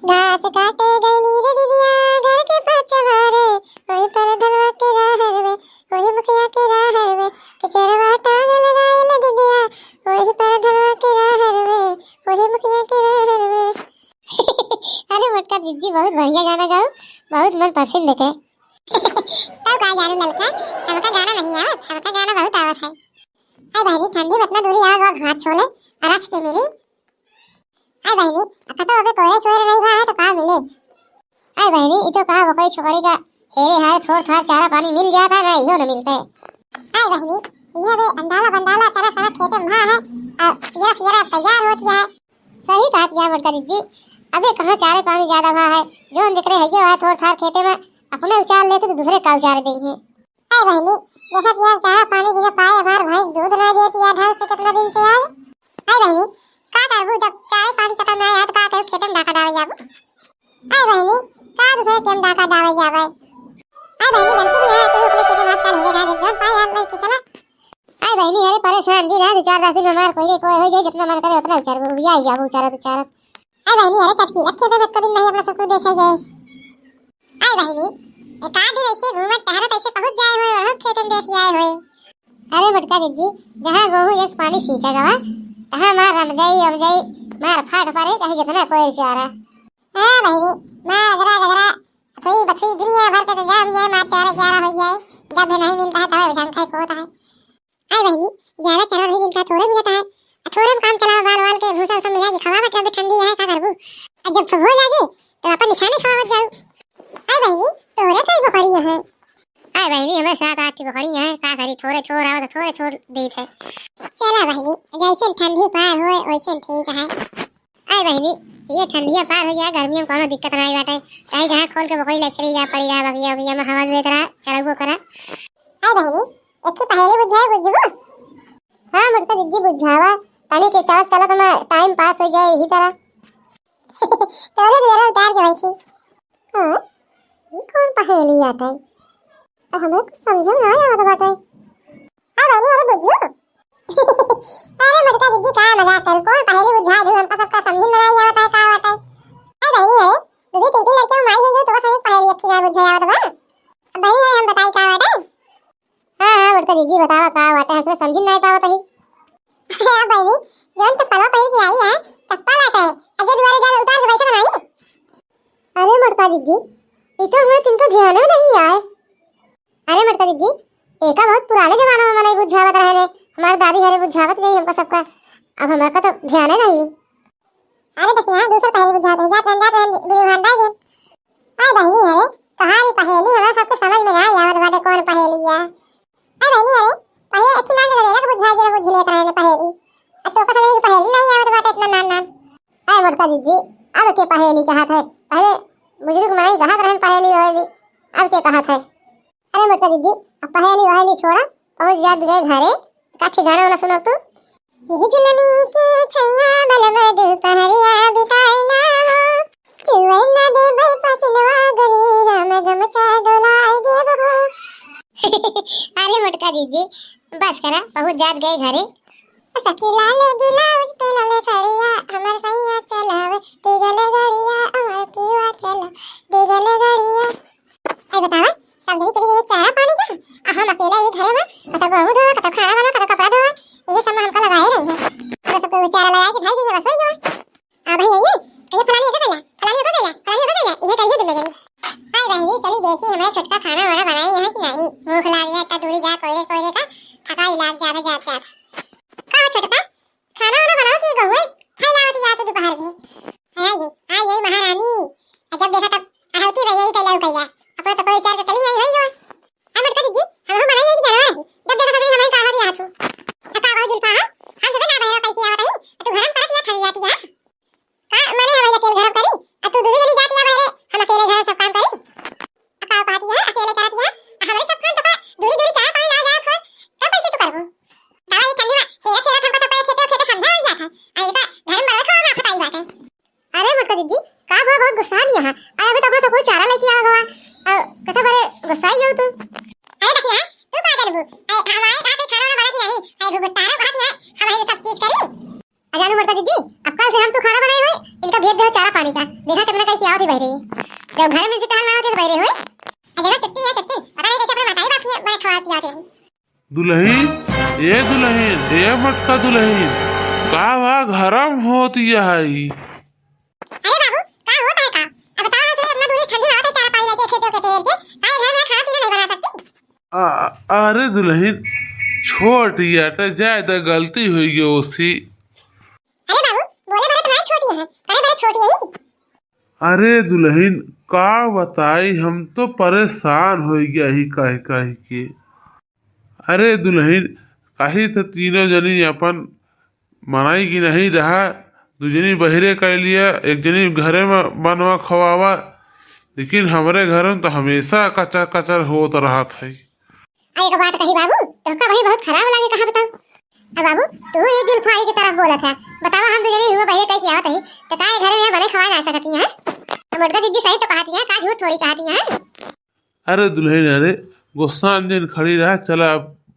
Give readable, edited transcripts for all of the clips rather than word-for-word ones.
घास काटे गईली रे दीदिया घर के पचवारे, कोई पर धनवा के राहर में, कोई मुखिया के राहर में, किचरवा टांग लगाई ले दीदिया, कोई पर धनवा के राहर में, कोई मुखिया के राहर में। अरे मटका दीदी बहुत बढ़िया गाना गाओ, बहुत मन पसंद है। तो गा यार ललका, हमका गाना नहीं आवत, हमका गाना बहुत आवत है। हाय बहनी ठंडी बतना दूरी आवा घाट छोले अरच के मिली। हाय बहनी अका तो अबे कोई सोर नहीं भा तो का मिले। हाय बहनी ई तो का बकरी छोकरी का हेरे हाय थोड़ थार चारा पानी मिल जाता ना इहो न मिलते। हाय बहनी ये बे अंडाला बंडाला चरा सारा खेत में है पिया फिरा तैयार होती है। सही बात यार मटका दीदी, अबे कहां चारे पानी ज्यादा भा है, जोन दिख रहे है ये थोड़ थार खेते में अपने उचार लेते तो दूसरे का उचार देंगे। हाय बहनी देखा यार चारा पानी बिना पाए भर भैंस दूध ना देती है ढंग से कितना दिन से यार। हाय बहनी का करबू जब चाय पानी खत्म ना है तो का कर खेत में डाका डाल जाबू। हाय बहनी का दूसरे केम डाका डाल जाबे। हाय बहनी गलती नहीं है तो अपने खेत में हाथ डाल दे जब पाए यार नहीं कि चला। हाय बहनी अरे परेशान दिन है चार रात में मार कोई हो जाए जितना मन करे उतना उचार वो आई जाबू उचारा तो चारा। हाय बहनी अरे टटकी रखे तो कभी नहीं अपना सब कुछ देखे गए। हाय बहनी एक आध दिन ऐसे घूमत टहरत ऐसे पहुंच जाए हो और हम खेत में देख आए हो। अरे मटका दीदी जहां गेहूं एक पानी सींचा गवा तहां मार रम जाई मार फाट पड़े चाहे जितना कोई चारा। हां बहनी मार गरा कोई बथई दुनिया भर के तो जाम जाए मार चारा ग्यारह हो जाए जब नहीं मिलता है तब जान खाई होता है। हाय बहनी ज्यादा चारा नहीं मिलता थोड़े मिलता है थोड़े में काम चलाओ बाल के भूसा सब मिला के खवा मतलब ठंडी है का करबू अब जब हो जाए तो अपन निशाने खवा जाओ। हाय बहनी तोरे कई बकरी है। हाय बहनी हमें 7-8 की बकरी है का करी थोड़े छोड़ आओ तो थोड़े छोड़ देत है। चला बहनी जैसे ठंडी पार होए वैसे ठीक है। हाय बहनी ये ठंडियां पार हो जाए गर्मियों में कोनो दिक्कत नहीं बाटे चाहे जहां खोल के बकरी ले चली जा पड़ी जा बगिया बगिया में हवा में तरह चलबो करा। हाय बहनी एक की पहले बुझाए बुझबो। हां मटका दीदी बुझावा तनी के चलत में टाइम पास हो जाए इही तरह। तोरे मेरा उतार के वैसी हां ये कौन पहेली आता है हमें कुछ समझ में नहीं आता बाटे। हां बहनी अरे बुझो। अरे मटका दीदी का मजाक कर कौन पहेली बुझा दो हमका सबका समझ में नहीं आता है का आता है। हाय बहनी अरे दीदी तीन लड़के माई हुई हो तो बस पहेली अच्छी ना बुझाया आता बा। अब बहनी हम बताई का आता है। हां मटका दीदी बतावा का आता है हमें समझ नहीं पावत है। हां बहनी जोन तो पलो पहन के आई है चप्पल आता है अजय द्वारा जान उतार के वैसे बनाई। अरे मटका दीदी ये तो हमें तुमको ध्यान में नहीं आए। अरे मटका दीदी एका बहुत पुराने जमाने में मनाई बुझावत रहे हमारी दादी हरे बुझावत गई हमको सबका अब हमारा तो ध्यान है नहीं। अरे बस यहाँ दूसरा पहेली बुझाते हैं जाते बिलवान दाई दे। हाय बहनी अरे कहानी पहेली हमारा सबको समझ में नहीं आवत बाटे कौन पहेली है। हाय बहनी अरे पहेली अच्छी नाम दे देना बुझा के बुझ लेत रहे पहेली अब तो का समझ पहेली नहीं आवत बाटे इतना नाम। हाय मटका दीदी अब के पहेली कहा था पहले बुजुर्ग माई कहा रहन पहेली होली अब के कहा था। अरे मटका दीदी अब पहेली वहेली छोड़ा पहुंच जात गए घरे काठी गाना वाला सुनो तू। हिजलनी के छैया बलमद पहरिया बिताई ना हो चुवई ना दे भाई पसनवा गरी राम गमचा डोलाई देव हो। अरे मटका दीदी बस करा पहुंच जात गए घरे सखी लाल ब्लाउज पे लाल साड़िया हमर सैया चलावे तेजल गड़िया अमर पीवा चला तेजल गड़िया। आई बतावा सब जनी चली गई चारा पानी का हम अकेला ये घरे में कत गहूं धोवा कत खाना बना कत कपड़ा धोवा ये सब हमको लगाए नहीं है अब सबको चारा लगा के भाई दिए बस वही है। अब भैया ये फलानी को देला ये करिए दुल्ले जनी। हाय बहनी चली देखी हमारे छोटका खाना वाला बनाई है कि नहीं भूख लग गया इतना दूरी जा कोयले कोयले का थका इलाज ज्यादा जाता का छोटका खाना वाला बनाओ कि गहुए खैलावती जात दोपहर में। हाय ये महारानी जब देखा तब आहती भैया ही कैला कैला अपना तो कोई विचार के चली आई भाई जो हम मटका दीदी हम बनाई है कि जानवर जब देखा तब हमें कहा दिया तू का कहो दिल पा हम सब ना बहरा कैसी आवत है तू घर पर या थई जाती है का मैंने हमारे अकेले घर करी तू दूसरी जनी जाती है बहरे हम अकेले घर सब काम करी का कहती है अकेले करती है हमारे सब काम तो दूरी दूरी चार पानी ला जा खोल तब कैसे तू करबो दवाई ठंडी में हेरा हेरा हमको सब खेते समझा हो जाता है आई तो घर में रखो ना खताई बात है। अरे मटका दीदी का बहुत गुस्सा आ गया है अबे तो अपना सब कुछ चारा लेके आ गवा कथा बड़े गुस्सा ही हो तू। अरे देखिए तू का करबू हमारे कहां पे खाना बना के नहीं आई वो तारा बात है हमारे सब चीज करी। अजानो मटका दीदी अब कल से हम तो खाना बनाए हुए इनका भेद दे चारा पानी का देखा कितना बहरे जब घर में से टहल ना होते तो बहरे होए अजरा चट्टी है चट्टी पता नहीं कैसे अपने माताई बाप बड़े खवा पिया थे। दुल्हन ए मटका दुल्हन का वा गरम होती है। अरे बाबू का होता है का अब बताओ तो अपना दूरी ठंडी ना होता चारा पानी लेके खेतों के पेड़ के काय घर में खाना पीना नहीं बना सकती। अरे दुल्हन छोटी है तो ज्यादा गलती हुई है उससे। अरे बाबू बोले बड़े तुम्हारी छोटी है करे बड़े छोटी है ही। अरे दुल्हन का बताई हम तो परेशान हो गया ही कह कह के। अरे दुल्हन कही तो तीनों जनी अपन मनाई की नहीं रहा दू जनी बहरे कर लिया एक जनी घरे में बनवा खवावा लेकिन हमारे घर में तो हमेशा कचर कचर होता रहा था। अरे को बात कही बाबू तो का भाई बहुत खराब लगे कहां बताऊं। अब बाबू तू ये जुल्फाई की तरफ बोला था बतावा हम दो जने हुए पहले कह किया होता ही तो काय घर में बने खवा जा सकती है। तो मुर्गा दीदी सही तो कहती है का झूठ थोड़ी कहती है। अरे दुल्हन अरे गुस्सा दिन खड़ी रहा चला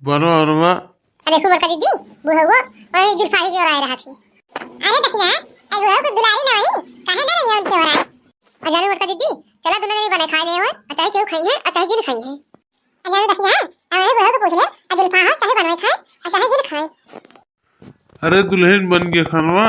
बनवा बनवा। अरे देखो मुर्गा दीदी बूढ़ा हुआ और ये जुल्फाई की ओर आ रहा थी। अरे देखना ए बूढ़ा को दुलारी ना वही काहे ना रही उनके ओर आ। और जानो मुर्गा दीदी चला दोनों जने बने खा ले हो अचाई क्यों खाई है अचाई जी ने खाई है। अजानो देखना अरे बूढ़ा को पूछ ले जुल्फा चाहे बनवाई खाए चाहे जी ने खाए। अरे दुल्हन बन गया खानवा।